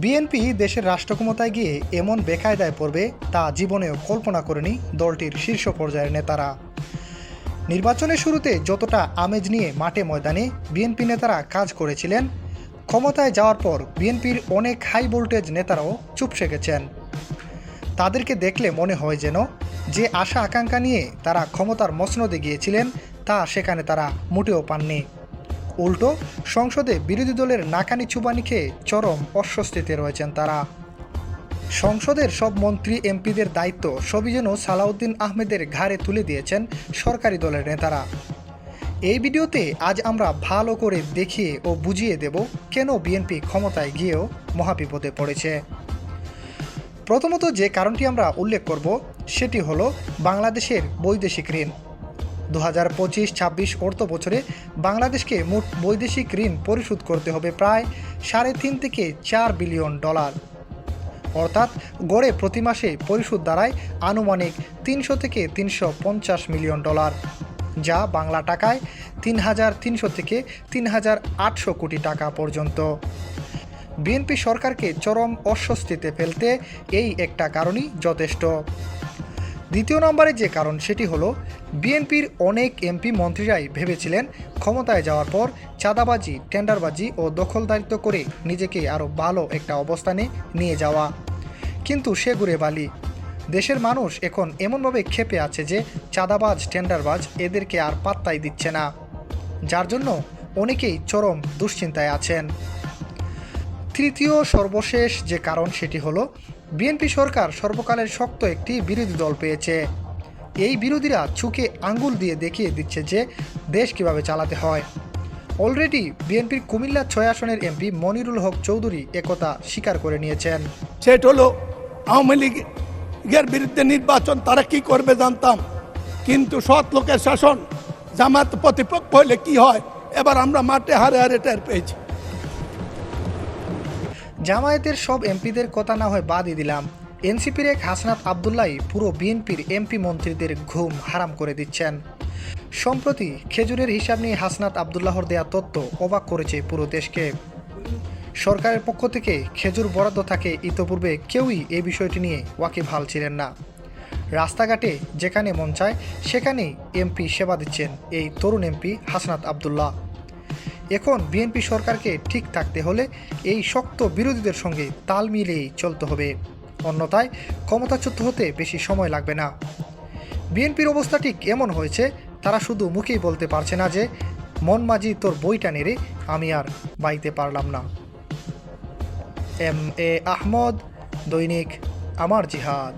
BNP দেশের রাষ্ট্রক্ষমতায় গিয়ে এমন বেকায়দায় পড়বে তা জীবনেও কল্পনা করেনি দলটির শীর্ষ পর্যায়ের নেতারা। নির্বাচনের শুরুতে যতটা আমেজ নিয়ে মাঠে ময়দানে বিএনপি নেতারা কাজ করেছিলেন, ক্ষমতায় যাওয়ার পর বিএনপির অনেক হাই ভোল্টেজ নেতারাও চুপসে গেছেন। তাদেরকে দেখলে মনে হয় যেন যে আশা আকাঙ্ক্ষা নিয়ে তারা ক্ষমতার মসনদে গিয়েছিলেন তা সেখানে তারা মোটেও পাননি। উল্টো সংসদে বিরোধী দলের নাকানি চুবানি খেয়ে চরম অস্বস্তিতে রয়েছেন তারা। সংসদের সব মন্ত্রী এমপিদের দায়িত্ব সবই যেন সালাউদ্দিন আহমেদের ঘাড়ে তুলে দিয়েছেন সরকারি দলের নেতারা। এই ভিডিওতে আজ আমরা ভালো করে দেখিয়ে ও বুঝিয়ে দেব কেন বিএনপি ক্ষমতায় গিয়েও মহাবিপদে পড়েছে। প্রথমত যে কারণটি আমরা উল্লেখ করব সেটি হলো বাংলাদেশের বৈদেশিক ঋণ। 2025-26 অর্থ বছরে বাংলাদেশকে মোট বৈদেশিক ঋণ পরিশোধ করতে হবে প্রায় $3.5 থেকে $4 বিলিয়ন, অর্থাৎ গড়ে প্রতি মাসে পরিশোধ দাঁড়ায় আনুমানিক $300 থেকে $350 মিলিয়ন, যা বাংলা টাকায় 3,300 থেকে 3,800 কোটি টাকা পর্যন্ত। বিএনপি সরকারকে চরম অস্বস্তিতে ফেলতে এই একটা কারণই যথেষ্ট। দ্বিতীয় নম্বরে যে কারণ সেটি হলো বিএনপির অনেক এমপি মন্ত্রীরাই ভেবেছিলেন ক্ষমতায় যাওয়ার পর চাঁদাবাজি, টেন্ডারবাজি ও দখলদারিত্ব করে নিজেকে আরও ভালো একটা অবস্থানে নিয়ে যাওয়া, কিন্তু সে ঘুরে বালি। দেশের মানুষ এখন এমনভাবে ক্ষেপে আছে যে চাঁদাবাজ, টেন্ডারবাজ এদেরকে আর পাত্তাই দিচ্ছে না, যার জন্য অনেকেই চরম দুশ্চিন্তায় আছেন। তৃতীয় সর্বশেষ যে কারণ সেটি হলো বিএনপি সরকার সর্বকালের শক্ত একটি বিরোধী দল পেয়েছে। এই বিরোধীরা চুকে আঙ্গুল দিয়ে দেখিয়ে দিচ্ছে যে দেশ কিভাবে চালাতে হয়। অলরেডি বিএনপির কুমিল্লা 6 আসনের এমপি মনিরুল হক চৌধুরী একথা স্বীকার করে নিয়েছেন। সেটা হলো আওয়ামী লীগের বিরুদ্ধে নির্বাচন তারা কি করবে জানতাম, কিন্তু সৎ লোকের শাসন, জামাত প্রতিপক্ষ হলে কি হয় এবার আমরা মাঠে হারে হারে টের পেয়েছি। জামায়াতের সব এমপিদের কথা না হয় বাদই দিলাম, এনসিপির এক হাসনাত আবদুল্লাহ পুরো বিএনপির এমপি মন্ত্রীদের ঘুম হারাম করে দিচ্ছেন। সম্প্রতি খেজুরের হিসাব নিয়ে হাসনাত আবদুল্লাহর দেয়া তথ্য অবাক করেছে পুরো দেশকে। সরকারের পক্ষ থেকে খেজুর বরাদ্দ থাকে ইতোপূর্বে কেউই এই বিষয়টি নিয়ে ওয়াকিবহাল ছিলেন না। রাস্তাঘাটে যেখানে মন চায় সেখানেই এমপি সেবা দিচ্ছেন এই তরুণ এমপি হাসনাত আবদুল্লাহ। এখন বিএনপি সরকারকে ঠিক থাকতে হলে এই শক্ত বিরোধীদের সঙ্গে তাল মিলিয়েই চলতে হবে, অন্যথায় ক্ষমতাচ্যুত হতে বেশি সময় লাগবে না। বিএনপির অবস্থা ঠিক এমন হয়েছে, তারা শুধু মুখেই বলতে পারছে না যে মন মাঝি তোর বইটা নেড়ে আমি আর বাইতে পারলাম না। এম এ আহমদ, দৈনিক আমার জিহাদ।